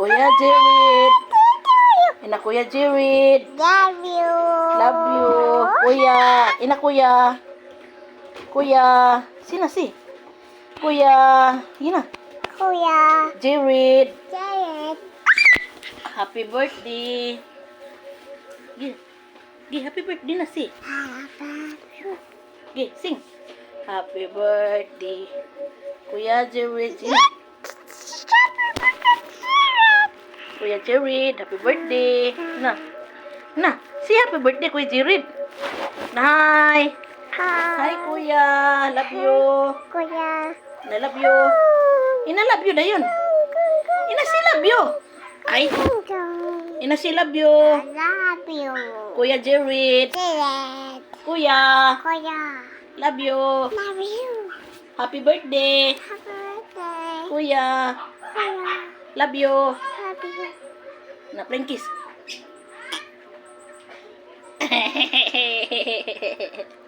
Kuya Jared. Ina Kuya Jared. Love you. Love you. Kuya. Ina Kuya. Kuya. Sino si? Kuya. Ina. Kuya. Jared. Jared. Happy birthday. Gi. Gi, happy birthday na si. Gi, sing. Happy birthday. Kuya Jared. Ina. Kuya Jared, happy birthday. Na. Na, si happy birthday Kuya Jared. Hi. Hi Kuya, love you. Kuya. I love you. Ina love you na yun. Ina si love you. Ay, ina si love you. Love you. Kuya Jared. Jared. Kuya, Kuya. love you. Love you. Happy birthday. Happy birthday. Kuya, Kuya. love you. Love you. Na playing kiss.